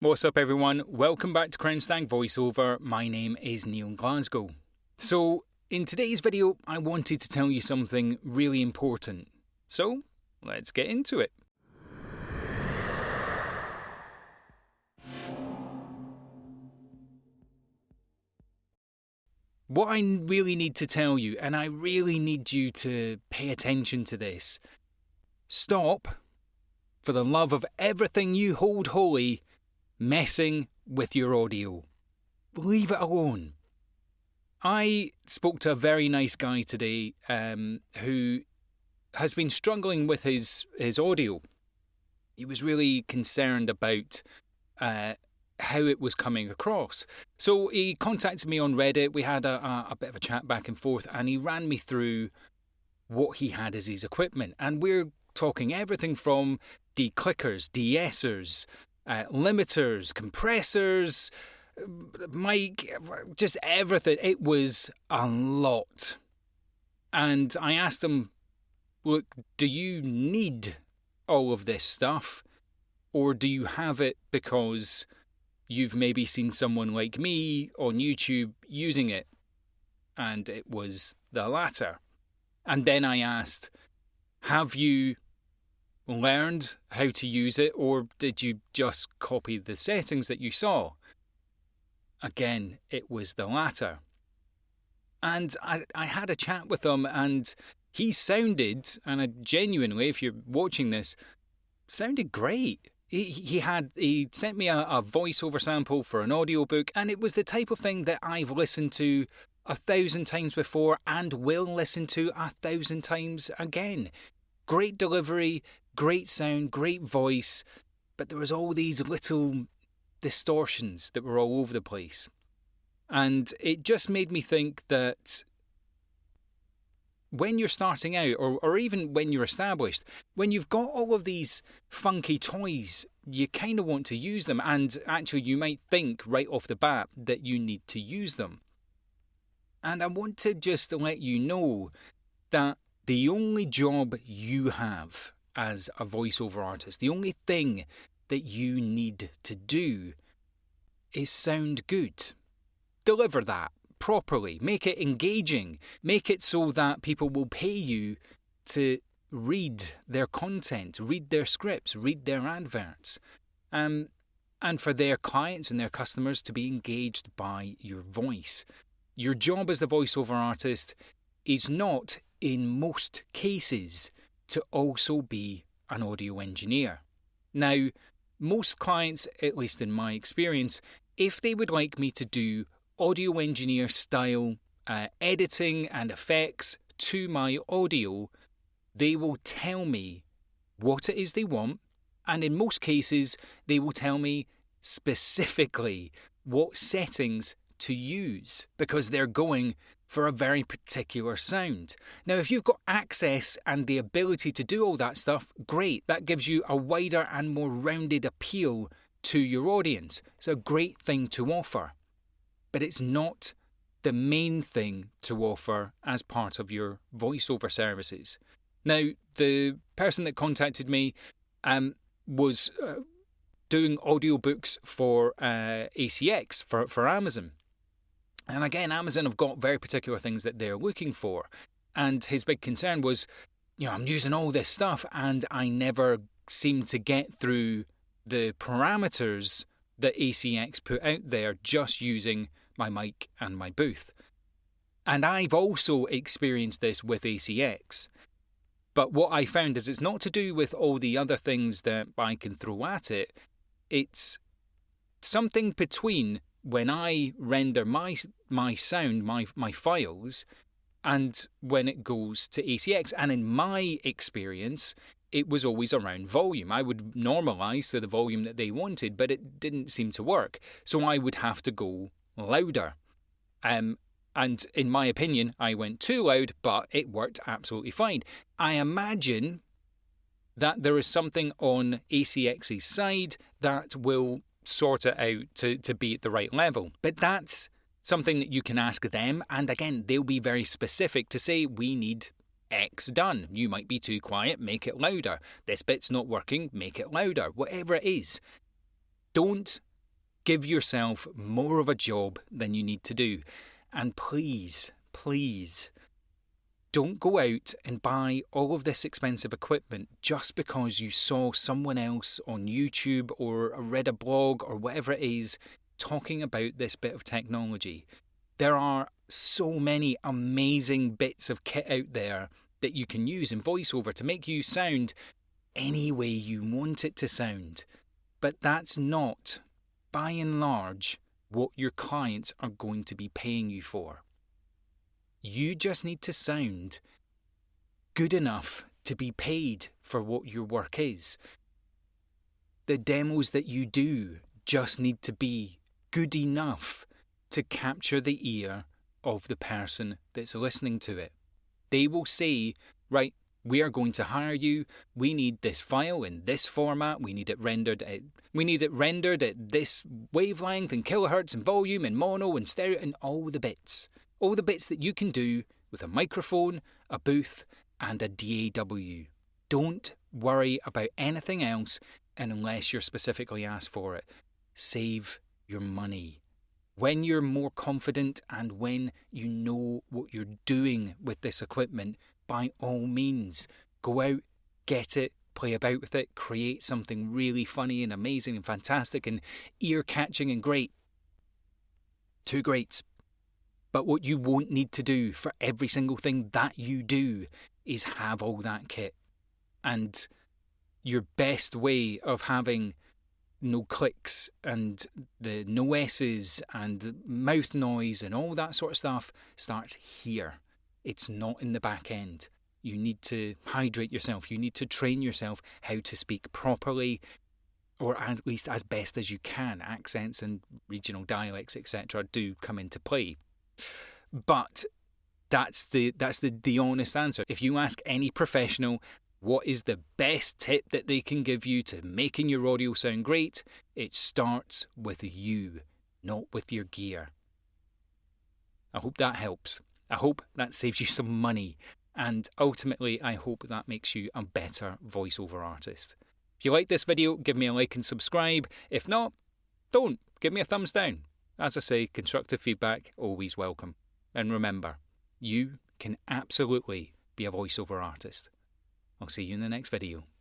What's up, everyone? Welcome back to Stag Voiceover. My name is Neil Glasgow. So, in today's video, I wanted to tell you something really important. So, let's get into it. What I really need to tell you, and I really need you to pay attention to this, stop, for the love of everything you hold holy, messing with your audio. Leave it alone. I spoke to a very nice guy today who has been struggling with his audio. He was really concerned about how it was coming across. So he contacted me on Reddit. We had a bit of a chat back and forth, and he ran me through what he had as his equipment. And we're talking everything from declickers, de-essers, limiters, compressors, mic, just everything. It was a lot. And I asked him, look, do you need all of this stuff? Or do you have it because you've maybe seen someone like me on YouTube using it? And it was the latter. And then I asked, have you learned how to use it, or did you just copy the settings that you saw? Again, it was the latter. And I had a chat with him, and he sounded, and I genuinely, if you're watching this, sounded great. He sent me a voiceover sample for an audiobook, and it was the type of thing that I've listened to 1,000 times before and will listen to 1,000 times again. Great delivery, great sound, great voice, but there was all these little distortions that were all over the place. And it just made me think that when you're starting out, or even when you're established, when you've got all of these funky toys, you kind of want to use them, and actually you might think right off the bat that you need to use them. And I want to just let you know that the only job you have as a voiceover artist, the only thing that you need to do is sound good. Deliver that properly. Make it engaging. Make it so that people will pay you to read their content, read their scripts, read their adverts. And for their clients and their customers to be engaged by your voice. Your job as the voiceover artist is not, in most cases, to also be an audio engineer. Now, most clients, at least in my experience, if they would like me to do audio engineer style editing and effects to my audio, they will tell me what it is they want, and in most cases, they will tell me specifically what settings to use, because they're going for a very particular sound. Now, if you've got access and the ability to do all that stuff, great. That gives you a wider and more rounded appeal to your audience. It's a great thing to offer. But it's not the main thing to offer as part of your voiceover services. Now, the person that contacted me was doing audiobooks for ACX, for Amazon. And again, Amazon have got very particular things that they're looking for. And his big concern was, I'm using all this stuff and I never seem to get through the parameters that ACX put out there just using my mic and my booth. And I've also experienced this with ACX. But what I found is it's not to do with all the other things that I can throw at it. It's something between when I render my sound, my files, and when it goes to ACX. And in my experience, it was always around volume. I would normalize to the volume that they wanted, but it didn't seem to work. So I would have to go louder. And in my opinion, I went too loud, but it worked absolutely fine. I imagine that there is something on ACX's side that will sort it out to be at the right level. But that's something that you can ask them, and again, they'll be very specific to say, we need X done. You might be too quiet, make it louder. This bit's not working, make it louder. Whatever it is. Don't Give yourself more of a job than you need to do. And please, please, don't go out and buy all of this expensive equipment just because you saw someone else on YouTube or read a blog or whatever it is talking about this bit of technology. There are so many amazing bits of kit out there that you can use in VoiceOver to make you sound any way you want it to sound. But that's not, by and large, what your clients are going to be paying you for. You just need to sound good enough to be paid for what your work is. The demos that you do just need to be good enough to capture the ear of the person that's listening to it. They will say, right, we are going to hire you. We need this file in this format. We need it rendered at this wavelength and kilohertz and volume and mono and stereo and all the bits. All the bits that you can do with a microphone, a booth, and a DAW. Don't worry about anything else unless you're specifically asked for it. Save your money. When you're more confident and when you know what you're doing with this equipment, by all means, go out, get it, play about with it, create something really funny and amazing and fantastic and ear-catching and great. Two greats. But what you won't need to do for every single thing that you do is have all that kit. And your best way of having no clicks and the no S's and mouth noise and all that sort of stuff starts here. It's not in the back end. You need to hydrate yourself. You need to train yourself how to speak properly, or at least as best as you can. Accents and regional dialects, etc., do come into play. But that's the honest answer. If you ask any professional what is the best tip that they can give you to making your audio sound great, it starts with you, not with your gear. I hope that helps. I hope that saves you some money. And ultimately, I hope that makes you a better voiceover artist. If you like this video, give me a like and subscribe. If not, don't. Give me a thumbs down. As I say, constructive feedback, always welcome. And remember, you can absolutely be a voiceover artist. I'll see you in the next video.